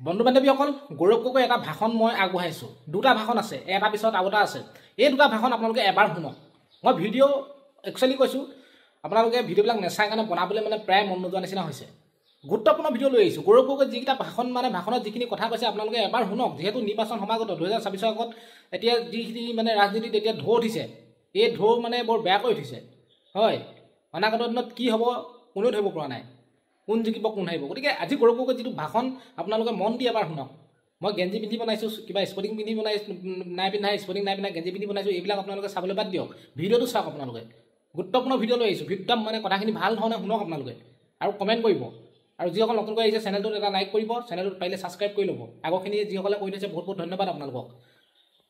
বন্ধু বান্ধৱীসকল, গৌৰৱ গগৈ এটা ভাষণ মই আগবঢ়াইছোঁ। দুটা ভাষণ আছে, এটা পিছত আৰু এটা আছে। এই দুটা ভাষণ আপোনালোকে এবাৰ শুনক। মই ভিডিঅ' একচুৱেলি কৈছোঁ, আপোনালোকে ভিডিঅ'বিলাক নেচাই কাৰণে বনাবলৈ প্ৰায় মন নোযোৱা নিচিনা হৈছে। গুৰুত্বপূৰ্ণ ভিডিঅ' লৈ আহিছোঁ। গৌৰৱ গগৈ যিকেইটা ভাষণ ভাষণত যিখিনি কথা কৈছে আপোনালোকে এবাৰ শুনক। যিহেতু নিৰ্বাচন সমাগত 2026 আগত এতিয়া যিখিনি ৰাজনীতিত এতিয়া ঢৌ উঠিছে, এই ঢৌ বৰ বেয়াকৈ উঠিছে। হয়, অনাগত দিনত কি হ'ব কোনেও ধৰিব পৰা নাই, কোন জিকিব কোন হাৰিব। গতিকে আজি গৌৰৱ গগৈৰ যিটো ভাষণ আপোনালোকে মন দি এবাৰ শুনক। মই গেঞ্জি পিন্ধি বনাইছোঁ, কিবা স্পৰ্টিং পিন্ধি নাই পিন্ধা, স্পৰ্টিং নাই পিন্ধা, গেঞ্জি পিন্ধি বনাইছোঁ। এইবিলাক আপোনালোকে চাবলৈ বাদ দিয়ক, ভিডিঅ'টো চাওক। আপোনালোকে গুৰুত্বপূৰ্ণ ভিডিঅ' লৈ আহিছোঁ। একদম কথাখিনি ভাল ধৰণে শুনক আপোনালোকে, আৰু কমেণ্ট কৰিব। আৰু যিসকল নতুনকৈ আহিছে চেনেলটোত এটা লাইক কৰিব, চেনেলটোত পাৰিলে ছাবস্ক্ৰাইব কৰি ল'ব। আগৰখিনি যিসকলে কৰি থৈছে বহুত বহুত ধন্যবাদ আপোনালোকক।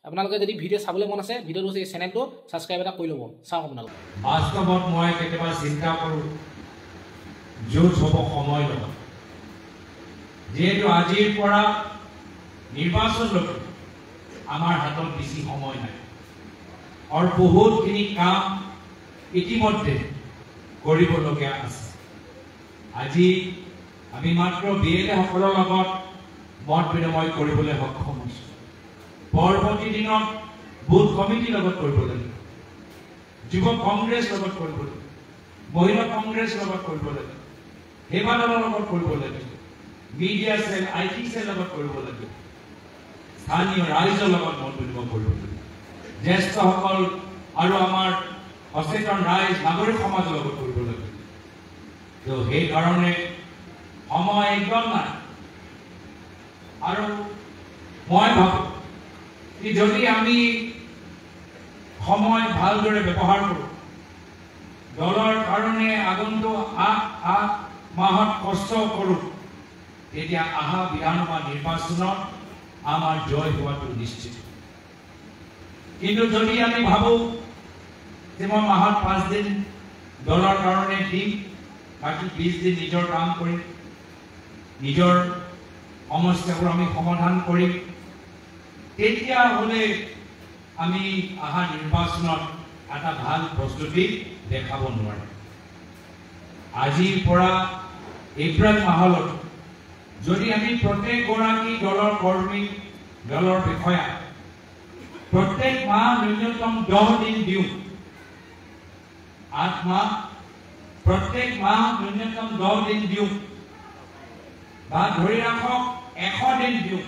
আপোনালোকে যদি ভিডিঅ' চাবলৈ মন আছে, ভিডিঅ'টো এই চেনেলটো ছাবস্ক্ৰাইব এটা কৰি ল'ব। চাওক আপোনালোকে। বাস্তৱত মই কেতিয়াবা চিন্তা কৰোঁ, যুঁজ হ'ব সময় লগত। যিহেতু আজিৰ পৰা নিৰ্বাচনলৈকে আমাৰ হাতত বেছি সময় নাই, আৰু বহুতখিনি কাম ইতিমধ্যে কৰিবলগীয়া আছে। আজি আমি মাত্ৰ বিএলএসকলৰ লগত মত বিনিময় কৰিবলৈ সক্ষম হৈছোঁ। পৰৱৰ্তী দিনত বুথ কমিটিৰ লগত কৰিব লাগিব, যুৱ কংগ্ৰেছ লগত কৰিব লাগিব, মহিলা কংগ্ৰেছ লগত কৰিব লাগিব, সেৱা দলৰ লগত কৰিব লাগিব, মিডিয়া সেল, IT সেল লগত কৰিব লাগিব, স্থানীয় ৰাইজৰ লগত মত বিনিময় কৰিব লাগিব, জ্যেষ্ঠসকল আৰু আমাৰ সচেতন ৰাইজ নাগৰিক সমাজৰ লগত কৰিব লাগিব। তো সেইকাৰণে সময় একদম নাই। আৰু মই ভাবোঁ কি যদি আমি সময় ভালদৰে ব্যৱহাৰ কৰোঁ, দলৰ কাৰণে আগন্তুক 8 মাহত কষ্ট কৰোঁ, তেতিয়া অহা বিধানসভা নিৰ্বাচনত আমাৰ জয় হোৱাটো নিশ্চিত। কিন্তু যদি আমি ভাবোঁ যে মই মাহত 5 দিন দলৰ কাৰণে দিম, বাকী 20 দিন নিজৰ কাম কৰিম, নিজৰ সমস্যাবোৰ আমি সমাধান কৰিম, তেতিয়াহ'লে আমি অহা নিৰ্বাচনত এটা ভাল প্ৰস্তুতি দেখাব নোৱাৰিম। আজিৰ পৰা এপ্ৰিল মাহলৈ যদি আমি প্ৰত্যেকগৰাকী দলৰ কৰ্মী, দলৰ বিষয়া প্ৰত্যেক মাহ ন্যূনতম 10 দিন দিওঁ, 8 মাহ প্ৰত্যেক মাহ ন্যূনতম 10 দিন দিওঁ, বা ধৰি ৰাখক 100 দিন দিওঁ,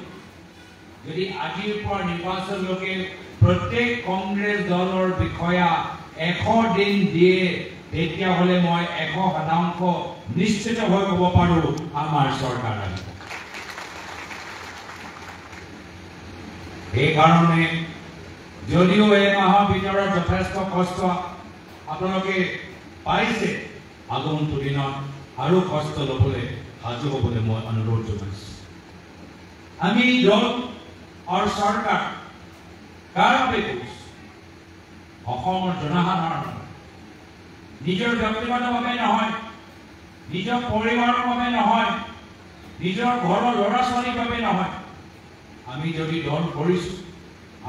যদি আজিৰ পৰা নিৰ্বাচনলৈকে প্ৰত্যেক কংগ্ৰেছ দলৰ বিষয়া 100 দিন দিয়ে, তেতিয়াহ'লে মই 100% নিশ্চিত হৈ ক'ব পাৰোঁ আমাৰ চৰকাৰ আহিব। সেইকাৰণে যদিও এই মাহৰ ভিতৰত যথেষ্ট কষ্ট আপোনালোকে পাইছে, আগন্তুক দিনত আৰু কষ্ট ল'বলৈ সাজু হ'বলৈ মই অনুৰোধ জনাইছোঁ। আমি দল আৰু চৰকাৰ কাৰ বাবে কৰিছোঁ? অসমৰ জনসাধাৰণ, নিজৰ ব্যক্তিগতভাৱে নহয়, নিজৰ পৰিবাৰৰ বাবে নহয়, নিজৰ ঘৰৰ ল'ৰা ছোৱালীৰ বাবে নহয়। আমি যদি দল কৰিছোঁ,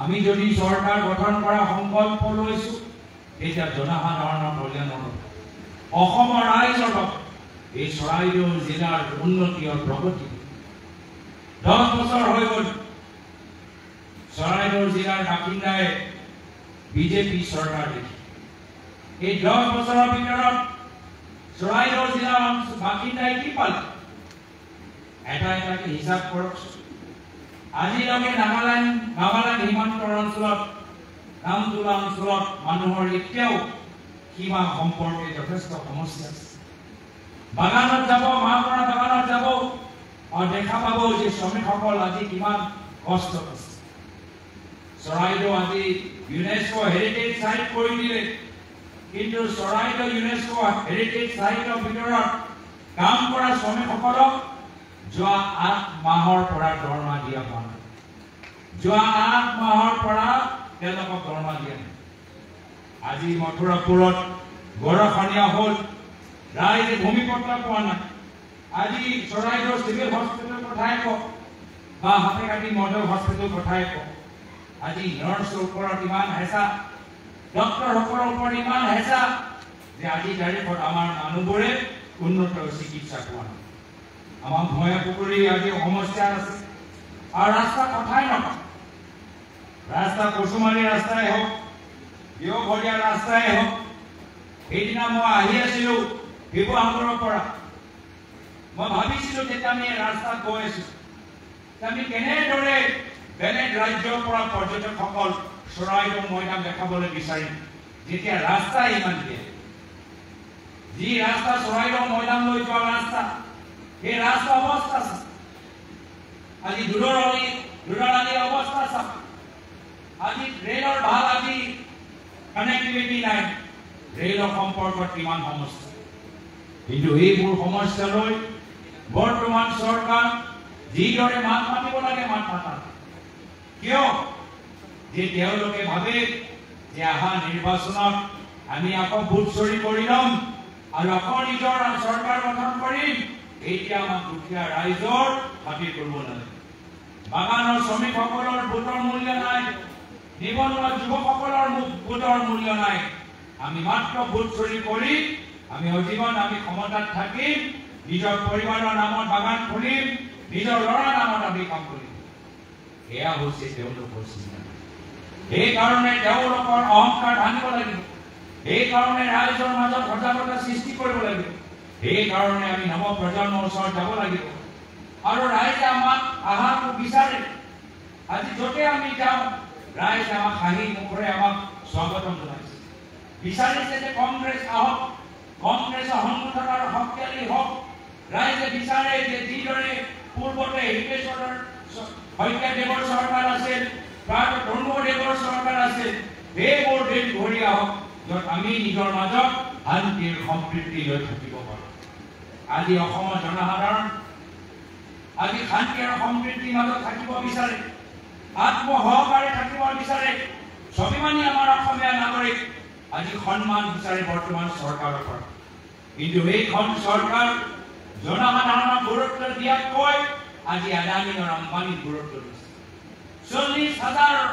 আমি যদি চৰকাৰ গঠন কৰা সংকল্প লৈছোঁ, তেতিয়া জনসাধাৰণৰ কল্যাণৰ বাবে, অসমৰ ৰাইজৰ বাবে, এই চৰাইদেউ জিলাৰ উন্নতি আৰু প্ৰগতি। 10 বছৰ হৈ গ'ল চৰাইদেউ জিলাৰ বাসিন্দাই বিজেপি চৰকাৰ দেখি। এই 10 বছৰৰ ভিতৰত চৰাইদেউ জিলাৰ বাসিন্দাই কি পালে? এটাকে হিচাপ কৰক। আজিলৈকে নাগালেণ্ড সীমান্তৰ অঞ্চলত, নামতোলা অঞ্চলত মানুহৰ এতিয়াও সীমা সম্পৰ্কে যথেষ্ট সমস্যা আছে। বাগানত যাব, মাহমৰা বাগানত যাব আৰু দেখা পাব যে শ্ৰমিকসকল আজি কিমান কষ্ট আছে। চৰাইদেউ আজি ইউনেস্কো হেৰিটেজ সাইট কৰি দিলে, কিন্তু চৰাইদেউ ইউনেস্কো হেৰিটেজ সাইটৰ ভিতৰত কাম কৰা শ্ৰমিকসকলক যোৱা 8 মাহৰ পৰা দৰমহা দিয়া হোৱা নাই। যোৱা 8 মাহৰ পৰা তেওঁলোকক দৰমহা দিয়া নাই। আজি মথুৰাপুৰত গৰাখহনীয়া হ'ল, ৰাইজে ভূমিপত্ৰ পোৱা নাই। আজি চৰাইদেউ চিভিল হস্পিটেল পঠাই কওক বা হাতেকাটি মডেল হস্পিটেল পঠাই কওক, আজি নাৰ্ছৰ ওপৰত ইমান হেঁচা, ডক্টৰসকলৰ ওপৰত ইমান হেঁচা, যে আজি তাৰিখত আমাৰ মানুহবোৰে উন্নত চিকিৎসা পোৱা নাই। আমাৰ ভয়া পুখুৰী আজি সমস্যা আছে আৰু ৰাস্তা কথাই নকয় ৰাস্তা কুচুমাৰী ৰাস্তাই হওক দেওঘৰীয়া ৰাস্তাই হওক সেইদিনা মই আহি আছিলো শিৱসাগৰৰ পৰা মই ভাবিছিলো যেতিয়া আমি ৰাস্তাত গৈ আছো আমি কেনেদৰে বেলেগ ৰাজ্যৰ পৰা পৰ্যটকসকল চৰাইদেউ মৈদাম দেখাবলৈ বিচাৰিম যেতিয়া ৰাস্তা ইমান দিয়ে যি ৰাস্তা চৰাইদেউ মৈদামলৈ যোৱা ৰাস্তা এই ৰাস্তা অৱস্থা চাওক আজি দূৰদৰ্শনীৰ অৱস্থা চাওক আজি ৰেলৰ ভাল আজি কানেক্টিভিটি নাই ৰেলৰ সম্পৰ্কত কিমান সমস্যা কিন্তু এইবোৰ সমস্যালৈ বৰ্তমান চৰকাৰ যিদৰে মাত মাতিব লাগে মাত মাতা কিয় যে তেওঁলোকে ভাবে যে অহা নিৰ্বাচনত আমি আকৌ ভোট চুৰি কৰি ল'ম আৰু আকৌ নিজৰ চৰকাৰ গঠন কৰিম এতিয়া আমাক দুখীয়া ৰাইজৰ খাতিৰ কৰিব নালাগে বাগানৰ শ্ৰমিকসকলৰ ভোটৰ মূল্য নাই নিবনুৱা যুৱকসকলৰ ভোটৰ মূল্য নাই আমি মাত্ৰ ভোট চুৰি কৰি আমি অজীৱন আমি ক্ষমতাত থাকিম নিজৰ পৰিবাৰৰ নামত বাগান খুলিম নিজৰ ল'ৰাৰ নামত আমি কাম কৰিম এয়া হৈছে তেওঁলোকৰ চিন্তা সেইকাৰণে তেওঁলোকৰ অহংকাৰ ভাঙিব লাগিব সেইকাৰণে ৰাইজৰ মাজত সজাগতা সৃষ্টি কৰিব লাগিব সেইকাৰণে আমি নৱ প্ৰজন্মৰ ওচৰত যাব লাগিব আৰু ৰাইজে আমাক আহাৰটো বিচাৰে আজি য'তে আমি যাওঁ ৰাইজে আমাক হাঁহি মুখেৰে আমাক স্বাগতম জনাইছে বিচাৰিছে যে কংগ্ৰেছ আহক কংগ্ৰেছৰ সংগঠন আৰু শক্তিশালী হওক ৰাইজে বিচাৰে যে যিদৰে পূৰ্বতে হিতেশ্বৰ শইকীয়াদেৱৰ চৰকাৰ আছিল তৰুণদেৱৰ চৰকাৰ আছিল সেইবোৰ দিন ঘূৰি আহক য'ত আমি নিজৰ মাজত শান্তিৰ সম্প্ৰীতি লৈ থাকিব পাৰোঁ আজি অসমৰ জনসাধাৰণ আজি শান্তি আৰু সম্প্ৰীতিৰ মাজত থাকিব বিচাৰে আত্মসহকাৰে থাকিব বিচাৰে স্বাভিমানী আমাৰ অসমীয়া নাগৰিক আজি সন্মান বিচাৰে বৰ্তমান চৰকাৰৰ পৰা কিন্তু এইখন চৰকাৰ জনসাধাৰণক গুৰুত্ব দিয়াতকৈ আজি আদানী আৰু আম্বানীক গুৰুত্ব দিছে 40,000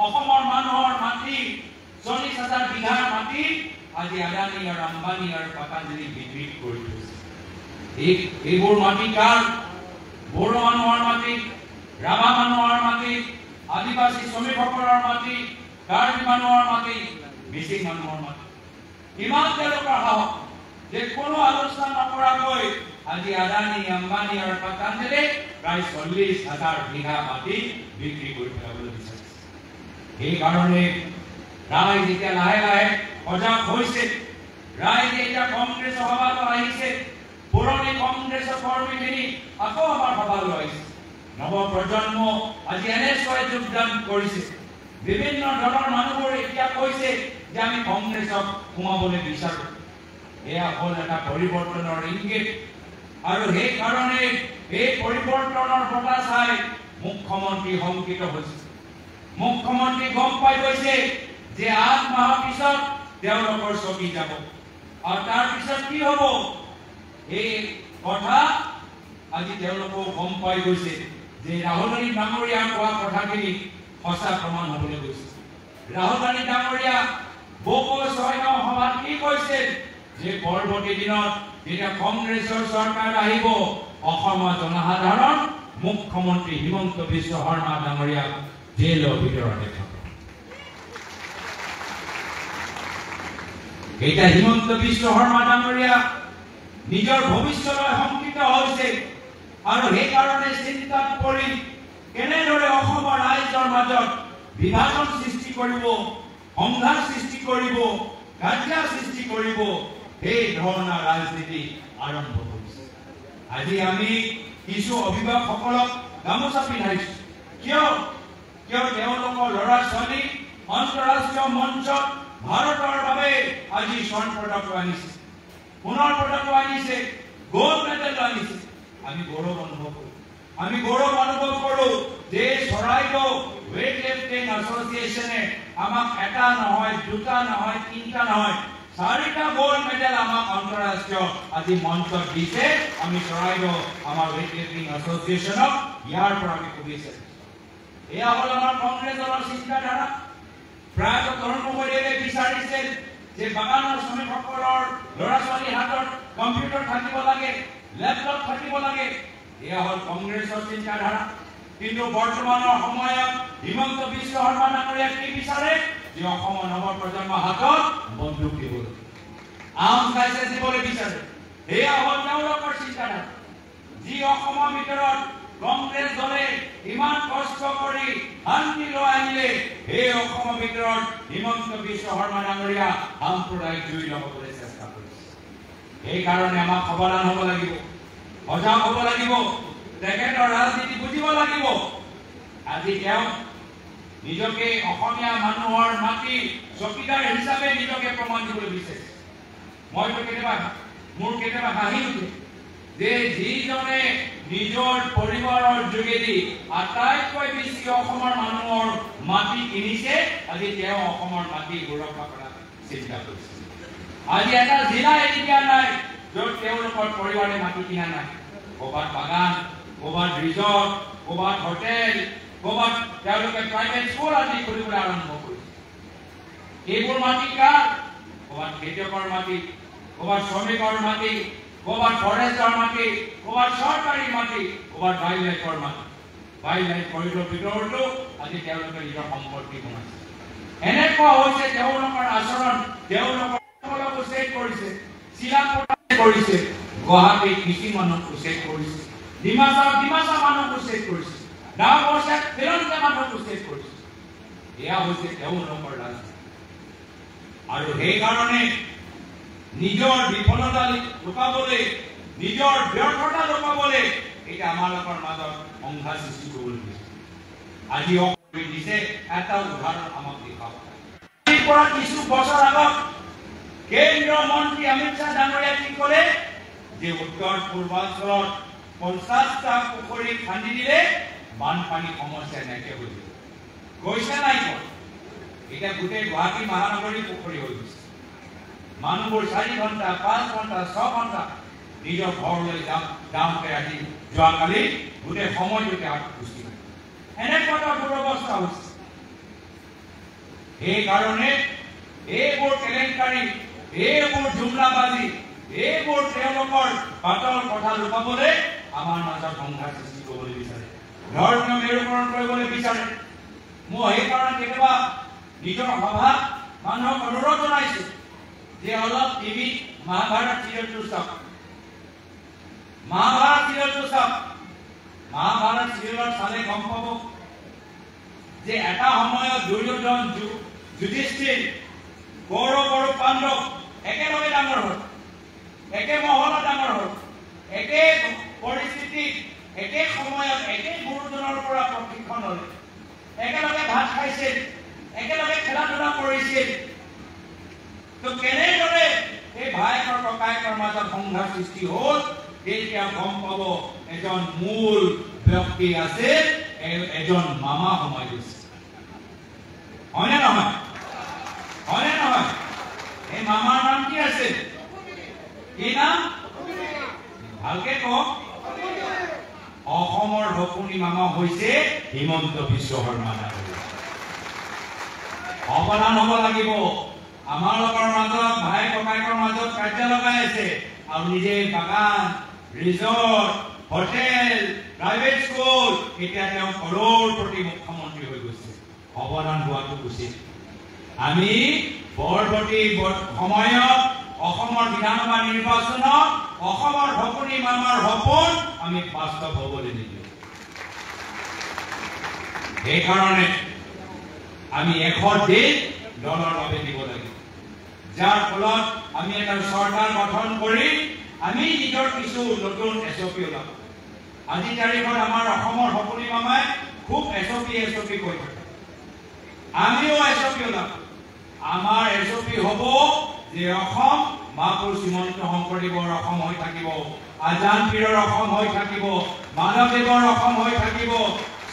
অসমৰ মানুহৰ মাটি 40,000 বিঘাৰ মাটি আজি আদানী আৰু আম্বানী আৰু পতঞ্জলি বিক্ৰী কৰি থৈছে এইবোৰ মাটি কাৰ বড়ো মানুহৰ মাটি ৰাভা মানুহৰ মাটি আদিবাসী শ্ৰমিকসকলৰ মাটি কাৰ্বি মানুহৰ মাটি মিচিং মানুহৰ মাটি ইমান তেওঁলোকৰ সাহস যে কোনো আলোচনা নকৰাকৈ আজি আদানী আম্বানী আৰু পতঞ্জলি প্ৰায় 40,000 বিঘা মাটি বিক্ৰী কৰি পেলাবলৈ বিচাৰিছে সেইকাৰণে ৰাইজ এতিয়া লাহে লাহে সজাগ হৈছে ৰাইজে এতিয়া কংগ্ৰেছ সভালৈ আহিছে পুৰণি কংগ্ৰেছৰ কৰ্মীখিনি আকৌ আমাৰ সভালৈ আহিছে নৱ প্ৰজন্ম আজি এনেকৈ যোগদান কৰিছে বিভিন্ন দলৰ মানুহবোৰ এতিয়া কৈছে যে আমি কংগ্ৰেছক সোমাবলৈ বিচাৰো এয়া হ'ল এটা পৰিৱৰ্তনৰ ইংগিত আৰু সেইকাৰণে এই পৰিৱৰ্তনৰ বঁটা চাই মুখ্যমন্ত্ৰী শংকিত হৈছে মুখ্যমন্ত্ৰী গম পাই গৈছে যে 8 মাহৰ পিছত তেওঁলোকৰ চকী যাব আৰু তাৰ পিছত কি হ'ব এই কথা আজি তেওঁলোকেও গম পাই গৈছে যে ৰাহুল গান্ধী ডাঙৰীয়া কোৱা কথাখিনি সঁচা প্ৰমাণ হ'বলৈ গৈছে ৰাহুল গান্ধী ডাঙৰীয়া বকো ছয়গাঁও সভাত কি কৈছে যে পৰৱৰ্তী দিনত যেতিয়া কংগ্ৰেছৰ চৰকাৰ আহিব অসমৰ জনসাধাৰণ মুখ্যমন্ত্ৰী হিমন্ত বিশ্ব শৰ্মা ডাঙৰীয়া জেলৰ ভিতৰত দেখা পাব এতিয়া হিমন্ত বিশ্ব শৰ্মা ডাঙৰীয়া নিজৰ ভৱিষ্যতলৈ শংকিত হৈছে আৰু সেইকাৰণে চিন্তাত পৰি কেনেদৰে অসমৰ ৰাইজৰ মাজত বিভাজন সৃষ্টি কৰিব সংঘাত সৃষ্টি কৰিব কাজিয়া সৃষ্টি কৰিব এই ধৰণৰ ৰাজনীতি আৰম্ভ কৰিছে আজি আমি কিছু অভিভাৱকসকলক গামোচা পিন্ধাইছো কিয় তেওঁলোকৰ ল'ৰা ছোৱালী আন্তঃৰাষ্ট্ৰীয় মঞ্চত ভাৰতৰ বাবে আজি স্বৰ্ণ পদক আনিছে সোণৰ পদক আনিছে গোল্ড মেডেল আনিছে আমি গৌৰৱ অনুভৱ কৰো যে চৰাইদেউ ৱেইট লিফটিং এছ'চিয়েশ্যনে আমাক এটা নহয় দুটা নহয় তিনিটা নহয় 4টা গোল্ড মেডেল আমাক আন্তঃৰাষ্ট্ৰীয় আজি মঞ্চত দিছে আমি চৰাইদেউ আমাৰ ৱেইট লিফটিং এছ'চিয়েশ্যনক ইয়াৰ পৰা আমি শুনিছে এয়া হ'ল আমাৰ কংগ্ৰেছ দলৰ চিন্তাধাৰা প্ৰায় তৰুণদেৱে বিচাৰিছিল যে বাগানৰ শ্ৰমিকসকলৰ ল'ৰা ছোৱালীৰ হাতত কম্পিউটাৰ থাকিব লাগে লেপটপ থাকিব লাগে, এয়া হ'ল কংগ্ৰেছৰ চিন্তাধাৰা। কিন্তু বৰ্তমানৰ সময়ত হিমন্ত বিশ্ব শৰ্মা ডাঙৰীয়াই কি বিচাৰে? যে অসমৰ নৱপ্ৰজন্মৰ হাতত বন্দুক দিবলৈ, আৰ্মছ লাইচেন্স দিবলৈ বিচাৰে। এয়া হ'ল তেওঁলোকৰ চিন্তাধাৰা। যি অসমৰ ভিতৰত কংগ্ৰেছ দলে ইমান কষ্ট কৰি শান্তি লৈ আনিলে, এই অসমৰ ভিতৰত হিমন্ত বিশ্ব শৰ্মা ডাঙৰীয়া সাম্প্ৰদায়িক জুই লগাবলৈ চেষ্টা কৰিছে। সেইকাৰণে আমাক সাৱধান হ'ব লাগিব, সজাগ হ'ব লাগিব, তেখেতৰ ৰাজনীতি বুজিব লাগিব। আজি তেওঁ নিজকে অসমীয়া মানুহৰ মাটি চকীদাৰ হিচাপে নিজকে প্ৰমাণ দিবলৈ বিচাৰিছে। মইতো কেতিয়াবা হাঁহি উঠে যে যিজনে নিজৰ পৰিবাৰৰ যোগেদি আটাইতকৈ বেছি অসমৰ মানুহৰ মাটি কিনিছে, আজি তেওঁ অসমৰ মাটি সুৰক্ষা কৰাৰ চিন্তা কৰিছে। আজি এটা জিলা এৰি দিয়া নাই য'ত তেওঁলোকৰ পৰিবাৰে মাটি কিনা নাই। ক'ৰবাত বাগান, ক'ৰবাত ৰিজৰ্ট, ক'ৰবাত হোটেল, ক'ৰবাত তেওঁলোকে প্ৰাইভেট স্কুল আদি খুলিবলৈ আৰম্ভ কৰিছে। এইবোৰ মাটি কাৰ? ক'ৰবাত খেতিয়কৰ মাটি, ক'ৰবাত শ্ৰমিকৰ মাটি, ক'ৰবাত ফৰেষ্টৰ মাটি, ক'ৰবাত চৰকাৰী মাটি, ক'ৰবাত ৱাইল্ড লাইফৰ মাটি। ৱাইল্ড লাইফ কৰিডৰ ভিতৰতো আজি তেওঁলোকে নিজৰ সম্পত্তি বনাইছে। এনেকুৱা হৈছে তেওঁলোকৰ আচৰণ, তেওঁলোকক উচ্ছেদ কৰিছে, চিলাপথাৰ কৰিছে, গুৱাহাটীত মিচিং মানুহক উচ্ছেদ কৰিছে, ডিমাচা মানুহক উচ্ছেদ কৰিছে, গাঁওবস্তাত ফিৰঞ্জা মানুহক উচ্ছেদ কৰিছে। এয়া হৈছে তেওঁলোকৰ ৰাজনীতি। আৰু সেইকাৰণে নিজৰ বিফলতা লুকাবলৈ, নিজৰ ব্যৰ্থতা লুকাবলৈ এতিয়া আমালোকৰ মাজত সংঘাত সৃষ্টি কৰিবলৈ দিছে। আজি দিছে এটা উদাহৰণ আমাক দেখাওক। পৰা কিছু বছৰ আগত কেন্দ্ৰীয় মন্ত্ৰী অমিত শ্বাহ ডাঙৰীয়াই কি ক'লে? যে উত্তৰ পূৰ্বাঞ্চলত 50টা পুখুৰী খান্দি দিলে বানপানী সমস্যা নাইকিয়া হৈ যাব। কৈছে নাই কয়? এতিয়া গোটেই গুৱাহাটী মহানগৰী পুখুৰী হৈ গৈছে। মানুহবোৰ 4 ঘণ্টা, 5 ঘণ্টা, 6 ঘণ্টা নিজৰ ঘৰলৈ যাওঁতে আজি যোৱাকালি গোটেই সময়টোতে গুচি গ'ল। এনেকুৱা এটা দুৰৱস্থা হৈছে। সেইকাৰণে এইবোৰ কেলেংকাৰী, এইবোৰ জুমলাবাজি, এইবোৰ তেওঁলোকৰ পাতল কথা লুকাবলৈ আমাৰ মাজত সংঘাত সৃষ্টি কৰিবলৈ বিচাৰে, ধৰ্মীয় মেৰুকৰণ কৰিবলৈ বিচাৰে। মই সেইকাৰণে কেতিয়াবা নিজৰ সভাত মানুহক অনুৰোধ জনাইছো যে অলপ টিভিত মহাভাৰত চিৰিয়েলটো চাওক। মহাভাৰত চিৰিয়েলটো চাওক। মহাভাৰত চিৰিয়েলত চালে গম পাব যে এটা সময়ত দুৰ্যোধন, যুধিষ্ঠিৰ, কৌৰৱ আৰু পাণ্ডৱ একেলগে ডাঙৰ হ'ল, একে মহলত ডাঙৰ হ'ল, একে পৰিস্থিতিত, একে সময়ত, একে গুৰুজনৰ পৰা প্ৰশিক্ষণ ল'লে, একেলগে ভাত খাইছিল, একেলগে খেলা ধূলা কৰিছিল। তো কেনেদৰে এই ভায়েকৰ ককায়েকৰ মাজত সংঘাত সৃষ্টি হ'ল, তেতিয়া গম পাব এজন মূল ব্যক্তি আছে, এজন মামা সোমাই গৈছে। হয়নে নহয়? হয়নে নহয়? এই মামাৰ নাম কি আছে? কি নাম? ভালকে কওক। অসমৰ সপোনী মামা হৈছে হিমন্ত বিশ্ব শৰ্মা ডাঙৰীয়া। সাৱধান হ'ব লাগিব। আমালোকৰ মাজত ভাই ককায়েকৰ মাজত কাৰ্য লগাই আছে আৰু নিজে বাগান, ৰিজৰ্ট, হোটেল, প্ৰাইভেট স্কুল, এতিয়া তেওঁ কৰোড়পতি মুখ্যমন্ত্ৰী হৈ গৈছে। সাৱধান হোৱাটো উচিত। আমি পৰৱৰ্তী সময়ত অসমৰ বিধানসভা নিৰ্বাচনত অসমৰ সপোনী মামাৰ সপোন আমি বাস্তৱ হ'বলৈ নিদিওঁ। সেইকাৰণে আমি 100 দিন দলৰ বাবে দিব লাগিব, যাৰ ফলত আমি এটা চৰকাৰ গঠন কৰি আমি নিজৰ কিছু নতুন SOP ওলাব। আজি তাৰিখত আমাৰ অসমৰ সপোনী মামাই খুব SOP কৈ থাকে। আমিও SOP ওলাব। আমাৰ SOP হ'ব যে অসম মহাপুৰুষ শ্ৰীমন্ত শংকৰদেৱৰ অসম হৈ থাকিব, আজান পীৰৰ অসম হৈ থাকিব, মাধৱদেৱৰ অসম হৈ থাকিব,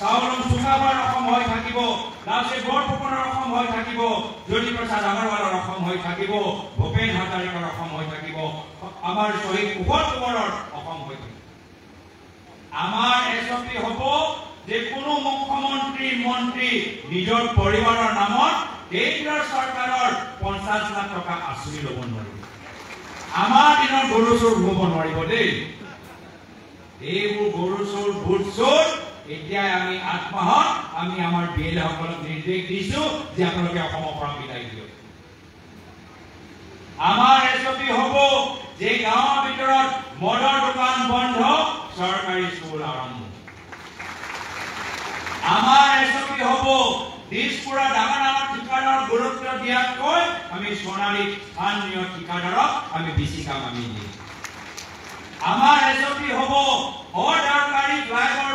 চাউলুং চুকাফাৰ অসম হৈ থাকিব, লাচিত বৰফুকনৰ অসম হৈ থাকিব, জ্যোতিপ্ৰসাদ আগৰৱালৰ অসম হৈ থাকিব, ভূপেন হাজৰিকাৰ অসম হৈ থাকিব, আমাৰ শ্বহীদ কুশল কোঁৱৰৰ অসম হৈ থাকিব। আমাৰ SOP হ'ব যে কোনো মুখ্যমন্ত্ৰী মন্ত্ৰী নিজৰ পৰিবাৰৰ নামত কেন্দ্ৰৰ চৰকাৰৰ 50 লাখ টকা আঁচনি ল'ব নোৱাৰিব। আমাৰ দিনৰ গৰু চোৰ হ'ব নোৱাৰিব দেই। এইবোৰ গৰু চোৰ ভোট চোৰ এতিয়া আমি 8 মাহত আমি আমাৰ বিএলএ সকলক নিৰ্দেশ দিছো যে আপোনালোকে অসমৰ পৰা বিদায় দিয়ক। আমাৰ এছপি হ'ব যে গাঁৱৰ ভিতৰত মদৰ দোকান বন্ধ, চৰকাৰী স্কুল আৰম্ভ। আমাৰ এছপি হ'ব দিছপুৰৰ ডাঙৰ ডাঙৰ ঠিকাদাৰক গুৰুত্ব দিয়াতকৈ আমি সোণাৰীত স্থানীয় ঠিকাদাৰক আমি বেছি কাম আমি দিম। আমাৰ এছপি হ'ব অদৰকাৰী ফ্লাইঅভাৰ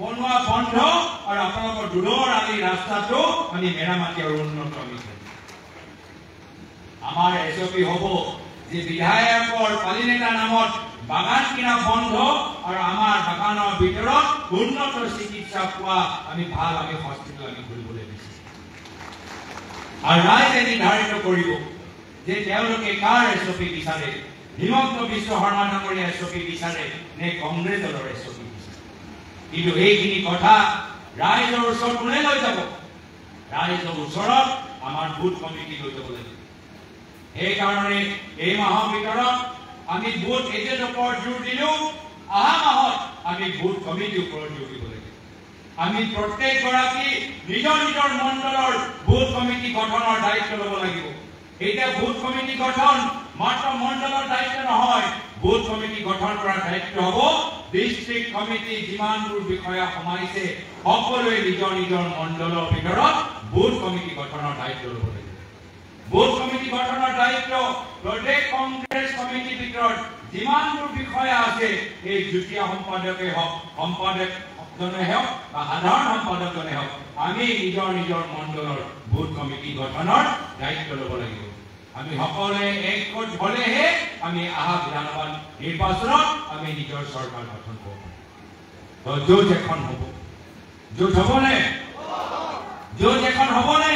বনোৱা বন্ধ আৰু আপোনালোকৰ দূৰৰ আলি ৰাস্তাটো আমি মেৰামতি আৰু উন্নত আমি কৰিম। আমাৰ এছপি হ'ব যে বিধায়কৰ পালিনেতা নামত বাগান কিনা বন্ধ আৰু আমাৰ বাগানৰ ভিতৰত উন্নত চিকিৎসা পোৱা আমি ভাল আমি হস্পিটেল আমি কৰিবলৈ দিছোঁ। আৰু ৰাইজে নিৰ্ধাৰিত কৰিব যে তেওঁলোকে কাৰ এছপি বিচাৰে, হিমন্ত বিশ্ব শৰ্মা ডাঙৰীয়া এছপি বিচাৰে নে কংগ্ৰেছ দলৰ এছপি বিচাৰে। কিন্তু এইখিনি কথা ৰাইজৰ ওচৰত কোনে লৈ যাব? ৰাইজৰ ওচৰত আমাৰ বুথ কমিটি লৈ যাব লাগিব। সেইকাৰণে এই মাহৰ ভিতৰত আমি বুথ এজেন্টৰ ওপৰত জোৰ দিলো, অহা মাহত আমি বুথ কমিটিৰ ওপৰত জোৰ দিব লাগিব। আমি প্ৰত্যেকগৰাকী নিজৰ নিজৰ মণ্ডলৰ বুথ কমিটি গঠনৰ দায়িত্ব ল'ব লাগিব। এতিয়া বুথ কমিটি গঠন মাত্ৰ মণ্ডলৰ দায়িত্ব নহয়, বুথ কমিটি গঠন কৰাৰ দায়িত্ব হ'ব ডিষ্ট্ৰিক্ট কমিটি যিমানবোৰ বিষয়া সোমাইছে সকলোৱে নিজৰ নিজৰ মণ্ডলৰ ভিতৰত বুথ কমিটি গঠনৰ দায়িত্ব ল'ব লাগিব। বুথ কমিটি গঠনৰ দায়িত্ব প্ৰত্যেক কংগ্ৰেছ কমিটিৰ ভিতৰত যিমানবোৰ বিষয়া আছে এই যুটীয়া সম্পাদকে হওক, সম্পাদকজনে হওক বা সাধাৰণ সম্পাদকজনে হওক, আমি নিজৰ নিজৰ মণ্ডলৰ বুথ কমিটি গঠনৰ দায়িত্ব ল'ব লাগিব। আমি সকলোৱে একগোট হ'লেহে আমি অহা বিধানসভা নিৰ্বাচনত আমি নিজৰ চৰকাৰ গঠন কৰিব পাৰিম। য'ত এখন হ'ব, য'ত হ'বনে? য'ত এখন হ'বনে?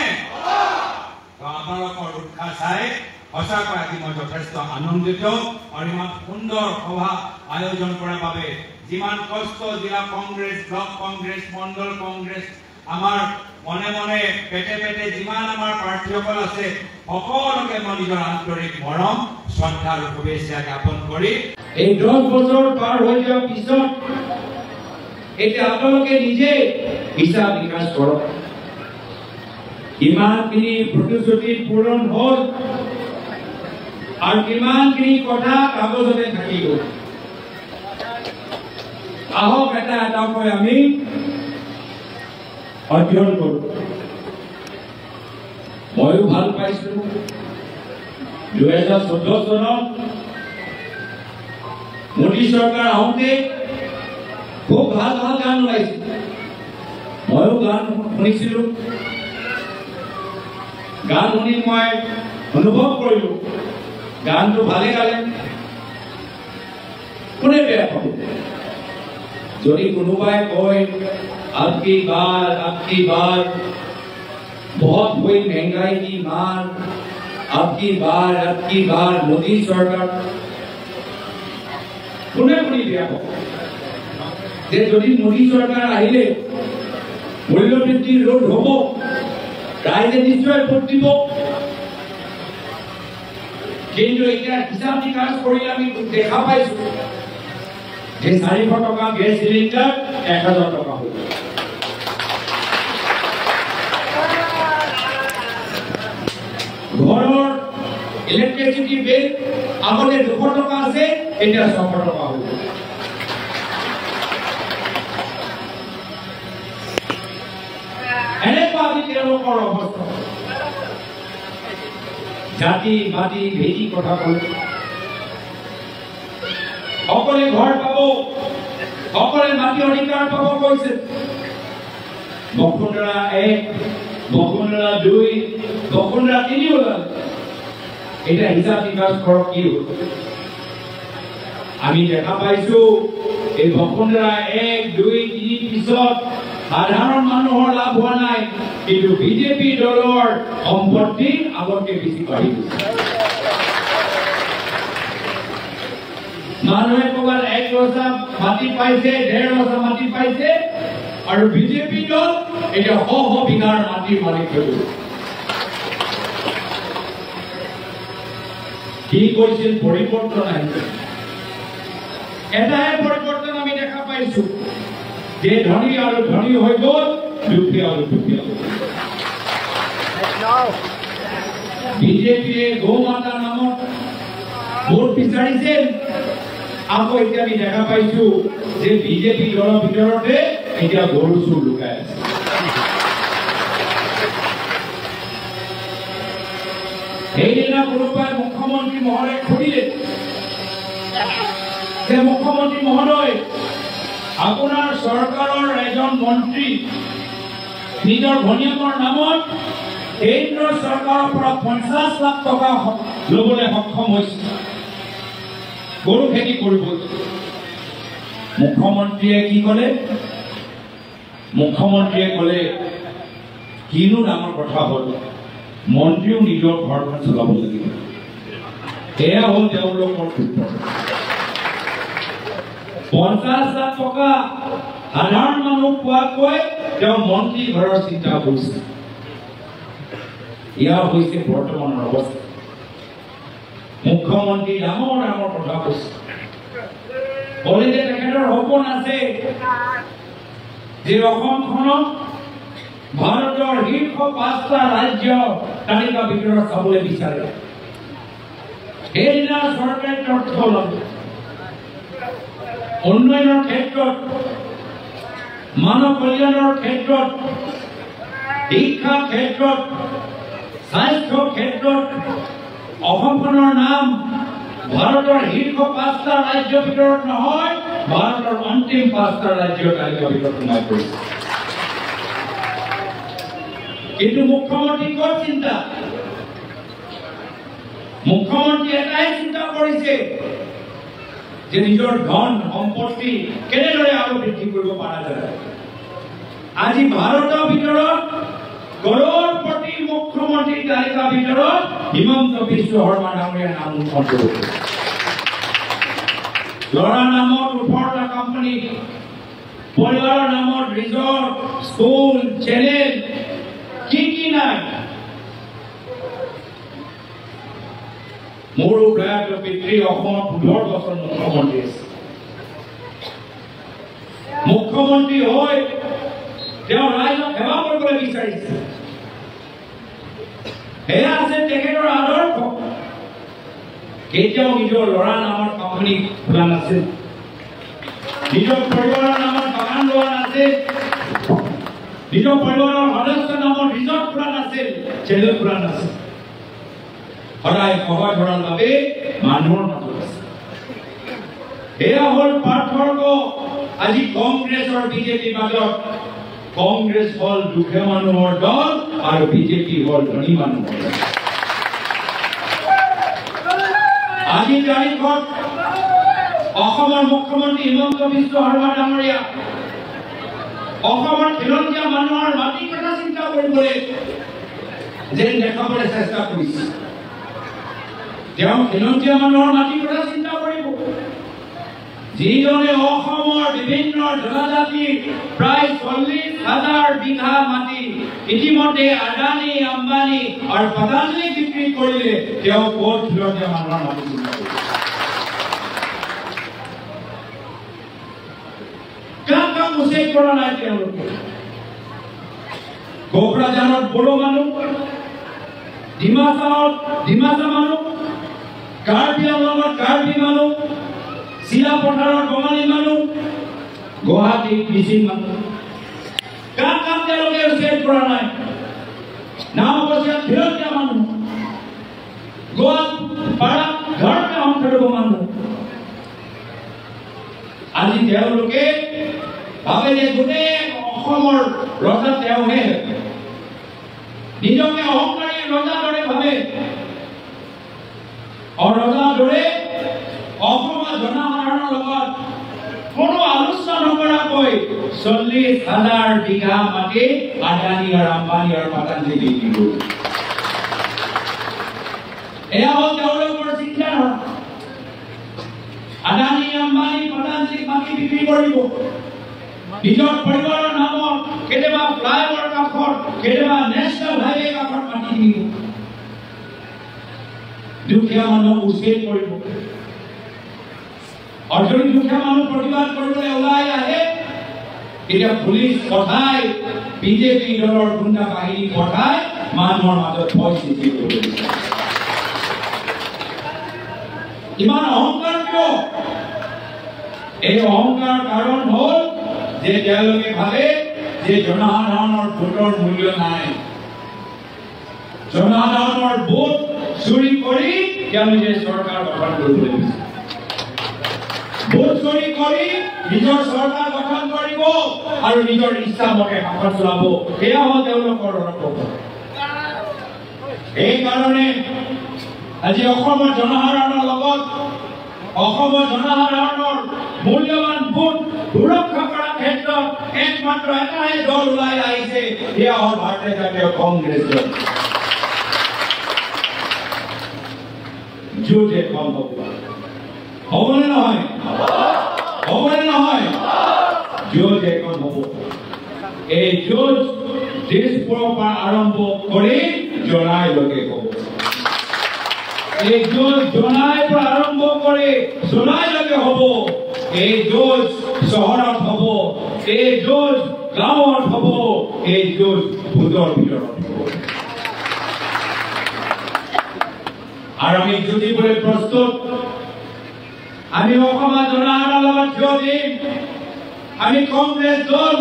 আপোনালোকৰ উৎসাহ চাই সঁচাকৈ আজি মই যথেষ্ট আনন্দিত। আৰু ইমান সুন্দৰ সভা আয়োজন কৰাৰ বাবে যিমান কষ্ট জিলা কংগ্ৰেছ, ব্লক কংগ্ৰেছ, মণ্ডল কংগ্ৰেছ, আমাৰ মনে মনে পেটে পেটে যিমান আমাৰ প্ৰাৰ্থীসকল আছে সকলোকে মই নিজৰ আন্তৰিক মৰম শ্ৰদ্ধা আৰু শুভেচ্ছা জ্ঞাপন কৰি এই 10 বছৰ পাৰ হৈ যোৱাৰ পিছত এতিয়া আপোনালোকে নিজে হিচাপ নিকাচ কৰক, কিমানখিনি প্ৰতিশ্ৰুতি পূৰণ হ'ল আৰু কিমানখিনি কথা কাগজতে থাকি গ'ল। আহক এটা এটাকৈ আমি অধ্যয়ন কৰোঁ। ময়ো ভাল পাইছো 2014 চনত মোদী চৰকাৰ আহোঁতে খুব ভাল ভাল গান ওলাইছিল, ময়ো গান শুনিছিলো। গান শুনি মই অনুভৱ কৰিলো গানটো ভালে গালে, কোনে বেয়া পাব? যদি কোনোবাই কয় आपकी बार बहुत हुई महंगाई की मार, आपकी बार मोदी सरकार, কোনে কোনে বেয়া পাব? যে যদি মোদী চৰকাৰ আহিলে মূল্যবৃদ্ধি ৰোধ হ'ব, ৰাইজে নিশ্চয় ভোট দিব। কিন্তু এতিয়া হিচাপ নিকাচ কৰিলে আমি দেখা পাইছো যে 400 টকা গেছ চিলিণ্ডাৰ 1000 টকা হ'ল। ঘৰৰ ইলেক্ট্ৰিচিটি বিল আগতে 200 টকা আছে, এতিয়া 600 টকা হ'ল। এনেকুৱা আজি তেওঁলোকৰ অৱস্থা। জাতি মাটি ভেটি কথা ক'লে সকলে ঘৰ পাব, সকলে মাটি অধিকাৰ পাব কৈছে। বসুন্ধৰা 1, বসুন্ধৰা 2, বসুন্ধৰা 3 ওলাল। এটা হিচাপ নিকাচ কৰক কি হ'ল। আমি দেখা পাইছো এই বসুন্ধৰা 1, 2, 3 পিছত সাধাৰণ মানুহৰ লাভ হোৱা নাই, কিন্তু বিজেপি দলৰ সম্পত্তি আগতকে বেছি বাঢ়ি গৈছে। মানুহে ক'ৰবাত 1 ৰচা মাটি পাইছে, 1.5 ৰচা মাটি পাইছে, আৰু বিজেপি দল এতিয়া শ বিঘাৰ মাটিৰ মালিক হৈ গৈছে। কি কৈছিল? পৰিৱৰ্তন আহিছে। এটাই পৰিৱৰ্তন আমি দেখা পাইছো যে ধনী আৰু ধনী হৈ গ'ল, দুখীয়া আৰু দুখীয়া হৈ গ'ল। বিজেপিয়ে গৌ মাতা নামত ভোট বিচাৰিছিল, আকৌ এতিয়া আমি দেখা পাইছো যে বিজেপি দলৰ ভিতৰতে এতিয়া গৰু চুৰ লুকাই আছে। সেইদিনা কোনোবাই মুখ্যমন্ত্ৰী মহোদয় সুধিলে যে মুখ্যমন্ত্ৰী মহোদয়, আপোনাৰ চৰকাৰৰ এজন মন্ত্ৰী নিজৰ ভনীয়েকৰ নামত কেন্দ্ৰ চৰকাৰৰ পৰা 50 লাখ টকা ল'বলৈ সক্ষম হৈছে গৰু খেতি কৰিবলৈ। মুখ্যমন্ত্ৰীয়ে কি ক'লে? মুখ্যমন্ত্ৰীয়ে ক'লে, কিনো ডাঙৰ কথা হ'ল, মন্ত্ৰীও নিজৰ ঘৰখন চলাব লাগিব। এয়া হ'ল তেওঁলোকৰ উত্তৰ। 50 লাখ টকা সাধাৰণ মানুহ পোৱাকৈ তেওঁ মন্ত্ৰী ঘৰৰ চিন্তা কৰিছে। এয়া হৈছে বৰ্তমানৰ অৱস্থা। মুখ্যমন্ত্ৰী ডাঙৰ ডাঙৰ কথা কৈছে, ক'লে যে তেখেতৰ সপোন আছে যে অসমখনক ভাৰতৰ শীৰ্ষ 5টা ৰাজ্য তালিকা ভিতৰত চাবলৈ বিচাৰে। সেইদিনা চৰকাৰে তথ্য ল'ব উন্নয়নৰ ক্ষেত্ৰত, মানৱ কল্যাণৰ ক্ষেত্ৰত, শিক্ষা ক্ষেত্ৰত, স্বাস্থ্য ক্ষেত্ৰত অসমখনৰ নাম ভাৰতৰ শীৰ্ষ 5টা ৰাজ্যৰ ভিতৰত নহয়, ভাৰতৰ অন্তিম 5টা ৰাজ্যৰ তালিকাৰ ভিতৰত সোমাই পৰিছে। কিন্তু মুখ্যমন্ত্ৰী ক'ত চিন্তা? মুখ্যমন্ত্ৰী এটাই চিন্তা কৰিছে যে নিজৰ ধন সম্পত্তি কেনেদৰে আৰু বৃদ্ধি কৰিব পৰা যায়। আজি ভাৰতৰ ভিতৰত কરોড়পতি মুখ্যমন্ত্ৰী তালিকাৰ ভিতৰত হিমন্ত বিশ্ব শৰ্মা ডাঙৰীয়াৰ নাম অন্তৰ্ভুক্ত। ল'ৰা নামত 18টা কোম্পানী, পৰিবাৰৰ নামত ৰিজৰ্ট, স্কুল, চেনেল, কি নাই। মোৰ প্ৰয়াত পিতৃ অসমত 15 বছৰ মুখ্যমন্ত্ৰী আছে। মুখ্যমন্ত্ৰী হৈ তেওঁ ৰাইজক সেৱা কৰিবলৈ বিচাৰিছে। এয়া আছে তেখেতৰ আদৰ্শ। কেতিয়াও নিজৰ ল'ৰা নামৰ কোম্পানী খোলা নাছিল, নিজৰ পৰিবাৰৰ নামত বাগান লোৱা নাছিল, নিজৰ পৰিবাৰৰ সদস্যৰ নামত ৰিজৰ্ট খোলা নাছিল, চেনেল খোলা নাছিল। সদায় সহজ সৰল ভাৱে মানুহৰ মাজত আছে। এয়া হ'ল পাৰ্থক্য আজি কংগ্ৰেছ আৰু বিজেপিৰ মাজত। কংগ্ৰেছ হ'ল দুখীয়া মানুহৰ দল আৰু বিজেপি হ'ল ধনী মানুহৰ দল। আজি তাৰিখত অসমৰ মুখ্যমন্ত্ৰী হিমন্ত বিশ্ব শৰ্মা ডাঙৰীয়া অসমৰ খিলঞ্জীয়া মানুহৰ মাটিৰ কথা চিন্তা কৰিবলৈ যেন দেখাবলৈ চেষ্টা কৰিছে। তেওঁ খিলঞ্জীয়া মানুহৰ মাটিৰ কথা চিন্তা কৰিব। যিজনে অসমৰ বিভিন্ন জনজাতিৰ প্ৰায় 40,000 বিঘা মাটি ইতিমধ্যে আদানী, আম্বানী আৰু পতঞ্জলি বিক্ৰী কৰিলে, তেওঁ ক'ত খিলঞ্জীয়া মানুহৰ মাটি চিন্তা কৰিব? কাম উচেক কৰা নাই তেওঁলোকে। কোকৰাঝাৰত বড়ো মানুহ, ডিমাচা মানুহ, কাৰ্বি আংলঙত কাৰ্বি মানুহ, চিলাপথাৰত বঙালী মানুহ, গুৱাহাটীত মিচিং মানুহ। কাম তেওঁলোকে উচেক কৰা নাই। নাম অৱশ্যে খিলঞ্জীয়া মানুহ, গোৱাত পাৰাত ঘৰতে অন্তৰ্ভ মানুহ। আজি তেওঁলোকে ভাবে যে গোটেই অসমৰ ৰজা তেওঁহে, নিজকে অহংকাৰী ৰজা দৰে ভাবে। ৰজা দৰে অসমৰ জনসাধাৰণৰ লগত কোনো আলোচনা নকৰাকৈ 40,000 বিঘা মাটি আদানী আৰু আম্বানী আৰু পতঞ্জলি বিক্ৰী কৰিলে। এয়া হ'ল তেওঁলোকৰ চিন্তাধাৰা। আদানী, আম্বানী, পতঞ্জলি মাটি বিক্ৰী কৰিব। নিজৰ পৰিবাৰৰ নামত কেতিয়াবা ফ্লাইঅভাৰ কাষত, কেতিয়াবা নেশ্যনেল হাইৱে কাষত মাটি দিব। দুখীয়া মানুহক উচেক কৰিব। আৰু যদি দুখীয়া মানুহ প্ৰতিবাদ কৰিবলৈ ওলাই আহে এতিয়া পুলিচ পঠাই বিজেপি দলৰ গুণ্ডা বাহিনী পঠাই মানুহৰ মাজত ভয় সৃষ্টি কৰিব ইমান অহংকাৰ কিয় এই অহংকাৰ কাৰণ হ'ল যে তেওঁলোকে ভাবে যে জনসাধাৰণৰ ভোটৰ মূল্য নাই জনসাধাৰণৰ ভোট চুৰি কৰি তেওঁলোকে চৰকাৰ গঠন কৰিবলৈ বিচাৰে ভোট চুৰি কৰি নিজৰ চৰকাৰ গঠন কৰিব আৰু নিজৰ ইচ্ছা মতে শাসন চলাব এয়া হ'ল তেওঁলোকৰ ৰণকৌশল এই কাৰণে আজি অসমৰ জনসাধাৰণৰ লগত অসমৰ জনসাধাৰণৰ মূল্যৱান ভোট সুৰক্ষা কৰাৰ ক্ষেত্ৰত একমাত্ৰ এটাই দল ওলাই আহিছে সেয়া হ'ল ভাৰতীয় জাতীয় কংগ্ৰেছ দল যুঁজ এখন হ'বনে নহয় হ'বনে নহয় যুঁজ এখন হ'ব এই যুঁজ দিছপুৰৰ পৰা আৰম্ভ কৰি জনাইলৈকে হ'ব এই যুঁজ জনাইৰ পৰা আৰম্ভ কৰি জনাইলৈকে হ'ব এই যুঁজ চহৰত হ'ব এই যুঁজ গাঁৱত হ'ব এই যুঁজ ভোটৰ ভিতৰত হ'ব আৰু আমি যুঁজিবলৈ প্ৰস্তুত আমি অসমৰ জনসাধাৰণৰ লগত থিয় দিম আমি কংগ্ৰেছ দল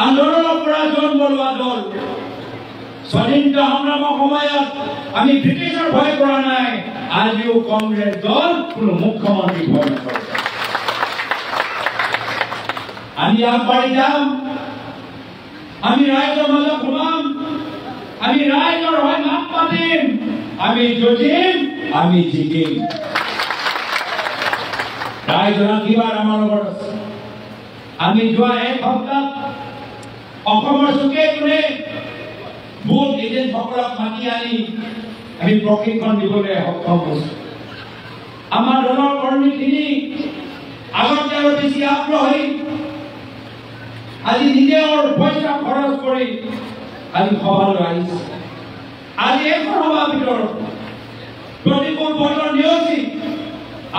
আন্দোলনৰ পৰা জন্ম লোৱা দল স্বাধীনতা সংগ্ৰামৰ সময়ত আমি ব্ৰিটিছৰ ভয় কৰা নাই আজিও কংগ্ৰেছ দল কোনো মুখ্যমন্ত্ৰী ভয় নকৰে আমি আগবাঢ়ি যাম আমি ৰাইজৰ মাজত সোমাম আমি ৰাইজৰ হৈ মাত মাতিম আমি যুঁজিম আমি জিকিম ৰাইজৰ কিবাৰ আমাৰ লগত আছে আমি যোৱা এক সপ্তাহ অসমৰ চুকে কোণে বুথ এজেণ্টসকলক মাতি আনি আমি প্ৰশিক্ষণ দিবলৈ সক্ষম হৈছোঁ আমাৰ দলৰ কৰ্মীখিনি আগতকৈ আৰু বেছি আগ্ৰহী আজি নিজৰ পইচা খৰচ কৰি আজি সভালৈ আহিছে আজি এখন সভাৰ ভিতৰত প্ৰতিকূল বতৰ নেওচি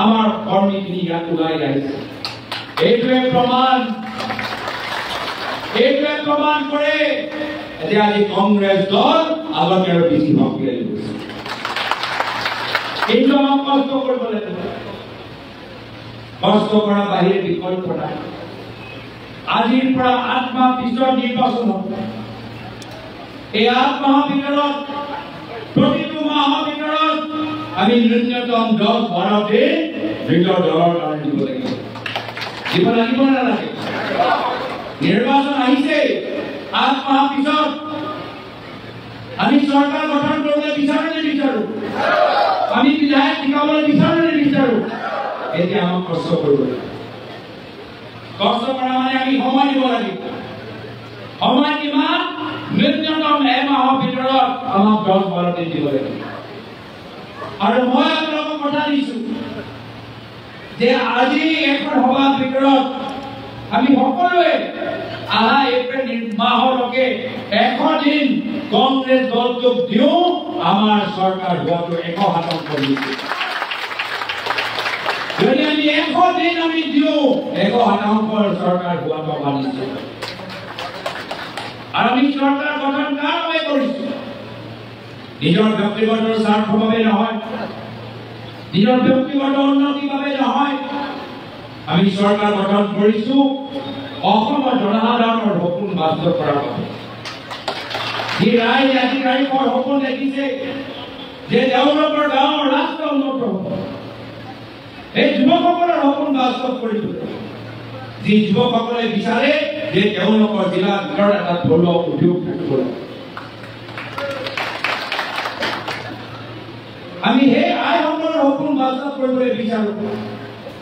আমাৰ কৰ্মীখিনি ইয়াত ওলাই আহিছে এইটোৱে প্ৰমাণ কৰে যে আজি কংগ্ৰেছ দল আগতকৈ আৰু বেছি শক্তিশালী হৈছে কিন্তু আমাক কষ্ট কৰিব লাগিব কষ্ট কৰা বাহিৰে বিকল্প নাই আজিৰ পৰা 8 মাহ পিছত নিৰ্বাচন হ'ব এই 8 মাহৰ ভিতৰত প্ৰতিটো মাহৰ ভিতৰত আমি ন্যূনতম 10-12 দিন নিজৰ দলৰ কাৰণে দিব লাগিব নে নালাগে নিৰ্বাচন আহিছে 8 মাহ পিছত আমি চৰকাৰ গঠন কৰিবলৈ বিচাৰো নে নিবিচাৰো আমি বিধায়ক জিকাবলৈ বিচাৰো নে নিবিচাৰো এতিয়া আমাক কষ্ট কৰিব লাগিব কষ্ট কৰা মানে আমি সময় দিব লাগিব সময় কিমান ন্যূনতম 1 মাহৰ ভিতৰত আমাক 10-12 দিন দিব লাগিব আৰু মই আপোনালোকক কথা দিছোঁ যে আজি এখন সভাৰ ভিতৰত আমি সকলোৱে আহা এপ্ৰিল মাহলৈকে 100 দিন কংগ্ৰেছ দলটোক দিওঁ আমাৰ চৰকাৰ হোৱাটো 100% নিশ্চিত যদি আমি 100 দিন আমি দিওঁ 100% চৰকাৰ হোৱাটো আমাৰ নিশ্চিত আৰু আমি চৰকাৰ গঠন কাৰ বাবে কৰিছোঁ নিজৰ ব্যক্তিগত স্বাৰ্থৰ বাবে নহয় নিজৰ ব্যক্তিগত উন্নতিৰ বাবে নহয় আমি চৰকাৰ গঠন কৰিছোঁ অসমৰ জনসাধাৰণৰ সপোন বাস্তৱ কৰাৰ বাবে যি ৰাইজ আধিকাৰিকৰ সপোন দেখিছে যে তেওঁলোকৰ গাঁৱৰ ৰাস্তা উন্নত হ'ব এই যুৱকসকলৰ সপোন বাস্তৱ কৰিবলৈ যি যুৱকসকলে বিচাৰে যে তেওঁলোকৰ জিলাৰ ভিতৰত এটা থলুৱা উদ্যোগ থাকিব লাগে আমি সেই আইসকলৰ সপোন বাস্তৱ কৰিবলৈ বিচাৰো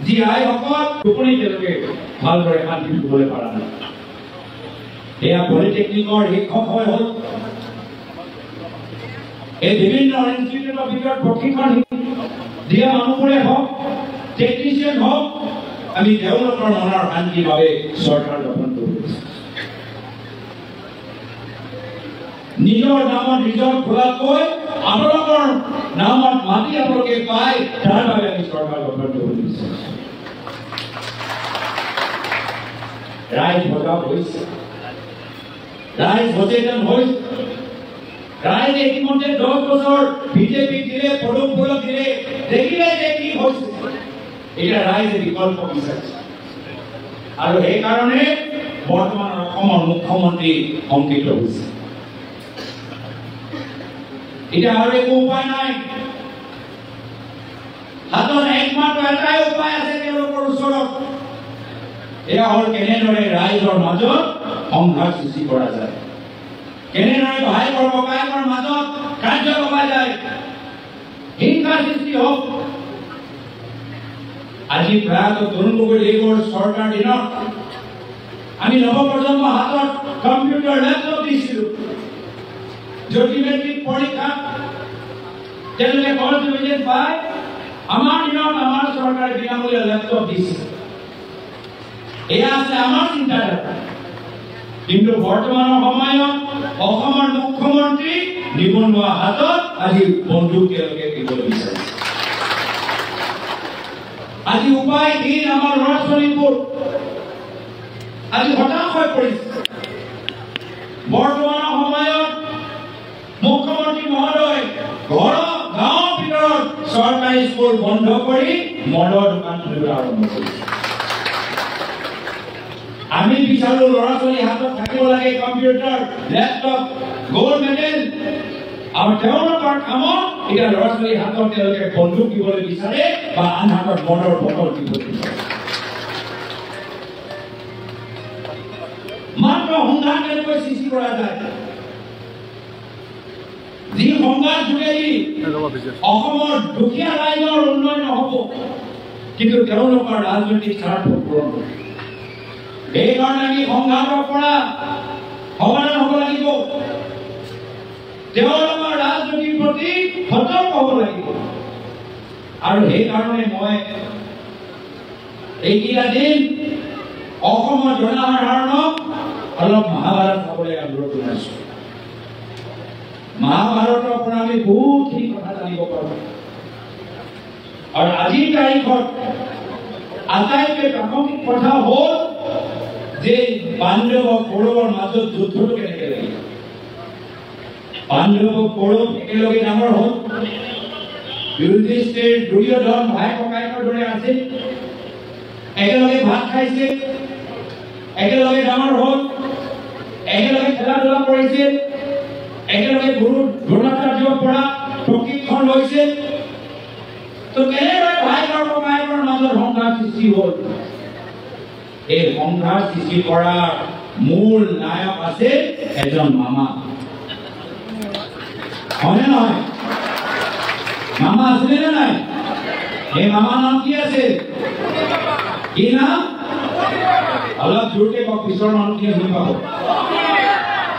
যি আইসকল টোপনি তেওঁলোকে ভালদৰে শান্তি শুবলৈ পৰা নাই এয়া পলিটেকনিকৰ শিক্ষক হৈ হ'ল এই বিভিন্ন ইনষ্টিটিউটৰ ভিতৰত প্ৰশিক্ষণ দিয়া মানুহবোৰে হওক টেকনিচিয়ান হওক আমি তেওঁলোকৰ মনৰ শান্তিৰ বাবে চৰকাৰ গঠন কৰিব নিজৰ নামত ৰিজৰ্ট খোলাকৈ আপোনালোকৰ নামত মাটি আপোনালোকে পায় তাৰ বাবে আমি চৰকাৰ গঠন কৰিব বিচাৰিছোঁ ৰাইজ সজাগ হৈছে, ৰাইজ সচেতন হৈছে, ৰাইজে ইতিমধ্যে 10 বছৰ বিজেপি দিলে, পদুম দিলে, দেখিলে যে কি হৈছে। এতিয়া ৰাইজে বিকল্প বিচাৰিছে আৰু সেইকাৰণে বৰ্তমান অসমৰ মুখ্যমন্ত্ৰী অংকিত হৈছে। এতিয়া আৰু একো উপায় নাই, হাতত একমাত্ৰ এটাই উপায় আছে তেওঁলোকৰ ওচৰত, এয়া হ'ল কেনেদৰে ৰাইজৰ মাজত সংঘাত সৃষ্টি কৰা যায়, কেনেদৰে ভাইকৰ ককায়েকৰ মাজত কাৰ্য লগাই যায়, হিংসাৰ সৃষ্টি হওক। আজি প্ৰায়ত তৰুণ গগৈৰ চৰকাৰ দিনত আমি নৱপ্ৰজন্মৰ হাতত কম্পিউটাৰ লেপটপ দিছিলো, জ্যোতি মেট্ৰিক পৰীক্ষা তেওঁলোকে কল ডিভিজন পায়। আমাৰ দিনত আমাৰ চৰকাৰে বিনামূলীয়া লেপটপ দিছিল, এয়া আছে আমাৰ চিন্তাধাৰা। কিন্তু বৰ্তমানৰ সময়ত অসমৰ মুখ্যমন্ত্ৰী নিবনুৱা হাতত আজি বন্দুক তেওঁলোকে দিবলৈ বিচাৰিছে। আজি উপায়হীন আমাৰ ল'ৰা ছোৱালীবোৰ আজি হতাশ হৈ পৰিছে। বৰ্তমানৰ সময়ত মুখ্যমন্ত্ৰী মহোদয় ঘৰৰ গাঁৱৰ ভিতৰত চৰকাৰী স্কুল বন্ধ কৰি মদৰ দোকান খুলিবলৈ আৰম্ভ কৰিছে। আমি বিচাৰো ল'ৰা ছোৱালীৰ হাতত থাকিব লাগে কম্পিউটাৰ, লেপটপ, গ'ল্ড মেডেল, আৰু তেওঁলোকৰ কামত এতিয়া ল'ৰা ছোৱালীৰ হাতত তেওঁলোকে বন্দুক দিবলৈ বিচাৰে বা আন হাতত মদৰ বটল দিবলৈ বিচাৰে। মাত্ৰ সংঘাত কেনেকৈ সৃষ্টি কৰা যায়, যি সংঘাত যোগেদি অসমৰ দুখীয়া ৰাইজৰ উন্নয়ন নহ'ব, কিন্তু তেওঁলোকৰ ৰাজনৈতিক স্বাৰ্থ পূৰণ হ'ব। সেইকাৰণে আমি সংঘাতৰ পৰা সাৱধান হ'ব লাগিব, তেওঁলোকৰ ৰাজনীতিৰ প্ৰতি সতৰ্ক হ'ব লাগিব। আৰু সেইকাৰণে মই এইকেইটা দিন অসমৰ জনসাধাৰণক অলপ মহাভাৰত চাবলৈ অনুৰোধ জনাইছো। মহাভাৰতৰ পৰা আমি বহুতখিনি কথা জানিব পাৰোঁ। আৰু আজিৰ তাৰিখত আটাইতকৈ প্ৰাসংগিক কথা হ'ল যে পাণ্ডৱ আৰু কৌৰৱৰ মাজত যুদ্ধটো কেনেকৈ লাগিল। পাণ্ডৱ আৰু কৌৰৱ একেলগে ডাঙৰ হ'ল, যুধিষ্ঠিৰ দুৰ্যোধন ভাই ককায়েকৰ দৰে আছিল, একেলগে ভাত খাইছিল, একেলগে ডাঙৰ হ'ল, একেলগে খেলা ধূলা কৰিছিল, একেলগে গুৰু দ্ৰোণাচাৰ্যৰ পৰা প্ৰশিক্ষণ লৈছিল। তো কেনেদৰে ভাইকৰ ককায়েকৰ মাজত সংঘাত সৃষ্টি হ'ল? এই সংঘাত সৃষ্টি কৰাৰ মূল নায়ক আছিল এজন মামা, হয়নে নহয়? মামা আছিলে নে নাই? এই মামাৰ নাম কি আছে? কি নাম? অলপ জোৰকে কওক, পিছৰ মানুহখিনিয়ে শুনি পাব।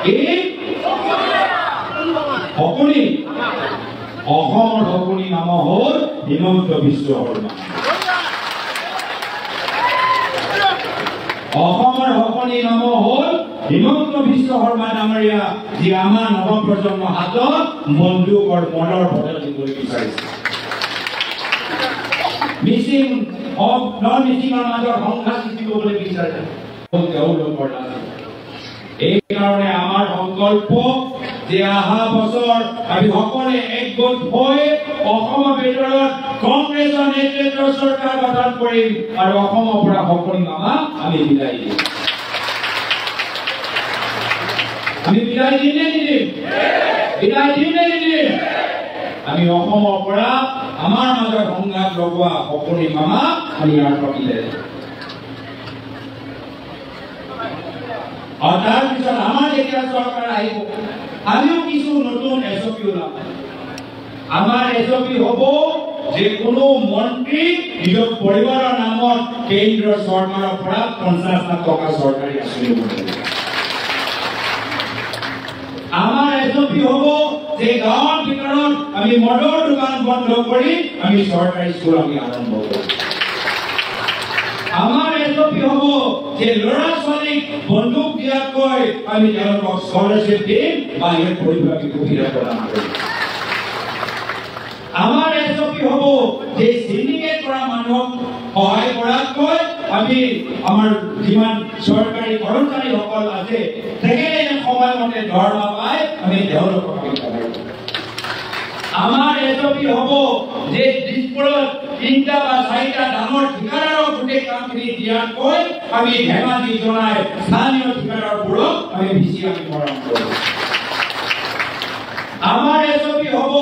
কি? শকুনি। অসমৰ শকুনি নাম হ'ল হিমন্ত বিশ্ব শৰ্মা। অসমৰ শকুনি নাম হ'ল হিমন্ত বিশ্ব শৰ্মা ডাঙৰীয়া, যি আমাৰ নৱপ্ৰজন্মৰ হাতত বন্দুক আৰু মদৰ বটল দিবলৈ বিচাৰিছে। মিচিং নন মিচিঙৰ মাজত সংঘাত সৃষ্টি কৰিবলৈ বিচাৰিছে তেওঁলোকৰ নাম। এইকাৰণে আমাৰ সংকল্প যে অহা বছৰ আমি সকলোৱে একগোট হৈ অসমৰ ভিতৰত কংগ্ৰেছৰ নেতৃত্বৰ চৰকাৰ গঠন কৰিম আৰু অসমৰ পৰা শকুনি মামা আমি বিদায় দিম। আমি বিদায় দিম নে নিদিম? বিদায় দিম নে নিদিম? আমি অসমৰ পৰা আমাৰ মাজত সংঘাত লগোৱা শকুনি মামা আমি ইয়াৰ পৰা বিদায় দিম। আৰু তাৰপিছত আমাৰ যেতিয়া চৰকাৰ আহিব, আমিও কিছু নতুন এছঅপি ওলাম। আমাৰ এছঅপি হ'ব যে কোনো মন্ত্ৰী নিজৰ পৰিবাৰৰ নামত কেন্দ্ৰীয় চৰকাৰৰ পৰা 50 লাখ টকা চৰকাৰী আঁচনি ল'ব লাগিব। আমাৰ এছঅপি হ'ব যে গাঁৱৰ ভিতৰত আমি মদৰ দোকান বন্ধ কৰি আমি চৰকাৰী স্কুল আমি আৰম্ভ কৰিম। আমাৰ এছঅপি হ'ব যে ল'ৰা ছোৱালীক বন্দুক দিয়াতকৈ আমি তেওঁলোকক স্কলাৰশ্বিপ দিম বা ইয়াৰ পৰিবাৰক সুবিধা প্ৰদান কৰিম। আমাৰ এছঅপি হ'ব যে চিণ্ডিকেট কৰা মানুহক সহায় কৰাতকৈ আমি আমাৰ যিমান চৰকাৰী কৰ্মচাৰীসকল আছে তেখেতে সময়মতে দৰমহা পাই আমি তেওঁলোকক আমাৰ এছপি হ'ব যে দিছপুৰত 3টা বা 4টা ডাঙৰ ঠিকাদাৰক গোটেই কামখিনি দিয়াতকৈ আমি ধেমাজি জনাই স্থানীয় ঠিকাদাৰবোৰক আমি বেছি আমি মৰম কৰোঁ। আমাৰ এছপি হ'ব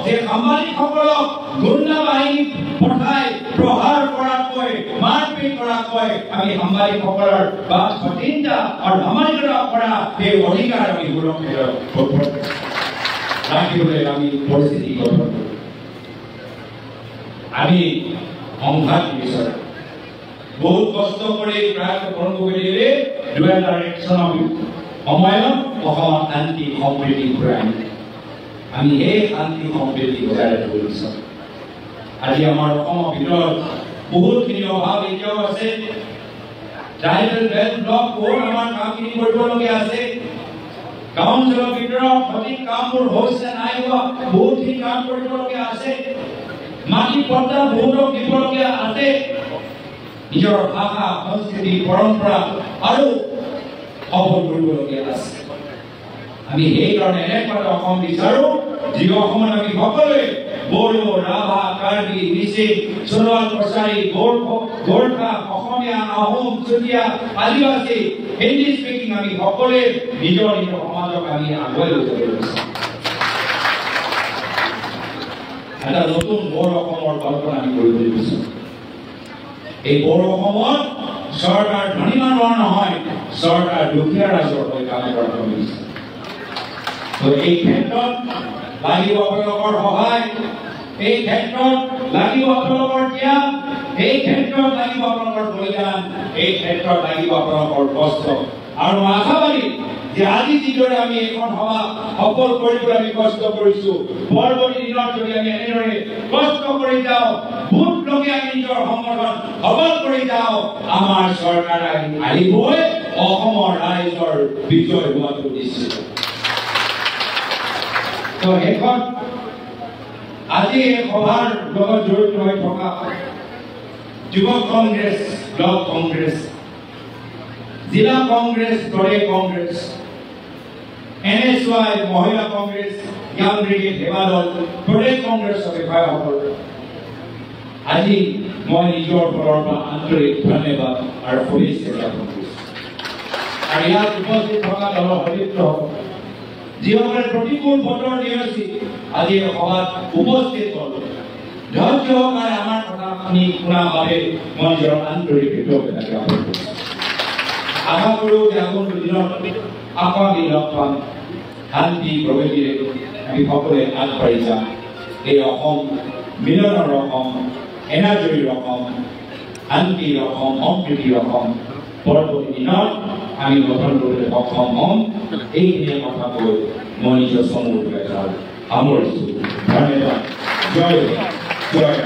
যে সাংবাদিকসকলক গুণ্ডা বাহিনী পঠাই প্ৰহাৰ কৰাতকৈ মাৰপিট কৰাতকৈ আমি সাংবাদিকসকলৰ বা স্বাধীনতা আৰু সামাজিকতা কৰা এই অধিকাৰ আমি সুৰক্ষিত ৰাখিবলৈ আমি পৰিস্থিতি গঠন কৰোঁ। আমি সংঘাত বিচাৰোঁ বহুত কষ্ট কৰি প্ৰায় কৰ্মচাৰীৰে 2001 চনৰ সময়ত অসমত শান্তি সম্প্ৰীতি ঘূৰাই আনিলে। আমি এই শান্তি সম্প্ৰীতি বজাই ৰাখিব বিচাৰোঁ। আজি আমাৰ অসমৰ ভিতৰত বহুতখিনি অভাৱ এতিয়াও আছে। ট্ৰাইবেল বেল্ট ব্লক বহুত আমাৰ কামখিনি কৰিবলগীয়া আছে। গাঁও অঞ্চলৰ ভিতৰত সঠিক কামবোৰ হৈছে নাই হোৱা, বহুতখিনি কাম কৰিবলগীয়া আছে। মাটি পট্টা বহুতক দিবলগীয়া আছে। নিজৰ ভাষা সংস্কৃতি পৰম্পৰা আৰু সবল কৰিবলগীয়া আছে। আমি সেইকাৰণে এনেকুৱা অসম বিচাৰো যি অসমত আমি সকলোৱে বড়ো, ৰাভা, কাৰ্বি, মিচিং, সোণোৱাল কছাৰী, গোৰ্খা, অসমীয়া, আহোম, চুতীয়া, আদিবাসী, হিন্দী স্পিকিং আমি সকলোৱে নিজৰ নিজৰ সমাজক আমি আগুৱাই লৈ যাব বিচাৰো। এটা নতুন বড়ো অসমৰ কল্পনা আমি কৰিবলৈ বিচাৰো। এই বড়ো অসমত চৰকাৰ ধনী মানুহৰ নহয়, চৰকাৰ দুখীয়া ৰাইজৰ হৈ কাম কৰাটো বিচাৰো। এই ক্ষেত্ৰত লাগিব আপোনালোকৰ সহায়, এই ক্ষেত্ৰত লাগিব আপোনালোকৰ ত্যাগ, এই ক্ষেত্ৰত লাগিব আপোনালোকৰ বলিদান, এই ক্ষেত্ৰত লাগিব আপোনালোকৰ কষ্ট। আৰু আশাবাদী যে আজি যিদৰে আমি এখন সভা সফল কৰিবলৈ আমি কষ্ট কৰিছো, পৰৱৰ্তী দিনত যদি আমি এনেদৰে কষ্ট কৰি যাওঁ, ভোট লগে আমি নিজৰ সংগঠন সবল কৰি যাওঁ, আমাৰ চৰকাৰ আহিবই, অসমৰ ৰাইজৰ বিজয় হোৱাটো নিশ্চিত। তো এখন আজি এই সভাৰ লগত জড়িত হৈ থকা যুৱক কংগ্ৰেছ, ব্লক কংগ্ৰেছ, জিলা কংগ্ৰেছ, প্ৰদেশ কংগ্ৰেছ, NSY মহিলা কংগ্ৰেছ, য়াং ব্ৰিগেড সেৱা দল, প্ৰদেশ কংগ্ৰেছৰ বিষয়াসকল, আজি মই নিজৰ ফালৰ পৰা আন্তৰিক ধন্যবাদ আৰু শুভেচ্ছা জ্ঞাপন কৰিছোঁ। আৰু ইয়াত উপস্থিত থকা দলৰ সতীৰ্থসকল যিসকলে প্ৰতিকূল বতৰ নেওচি আজি সভাত উপস্থিত হ'ল, ধৈৰ্য সহকাৰে আমাৰ কথাখিনি শুনাৰ বাবে মই নিজৰ আন্তৰিক কৃতজ্ঞতা জ্ঞাপন কৰিছোঁ। আশা কৰোঁ যে আগন্তুক দিনত আকৌ আমি লগ পাম, শান্তি প্ৰগতিৰে আমি সকলোৱে আগবাঢ়ি যাম। এই অসম মিলনৰ অসম, এনাজৰীৰ অসম, শান্তিৰ অসম, সম্প্ৰীতিৰ অসম পৰৱৰ্তী দিনত আমি গঠন কৰিবলৈ সক্ষম হ'ম। এইখিনিয়ে কথা কৈ মই নিজৰ চমু সামৰিছোঁ। ধন্যবাদ। জয় জয়।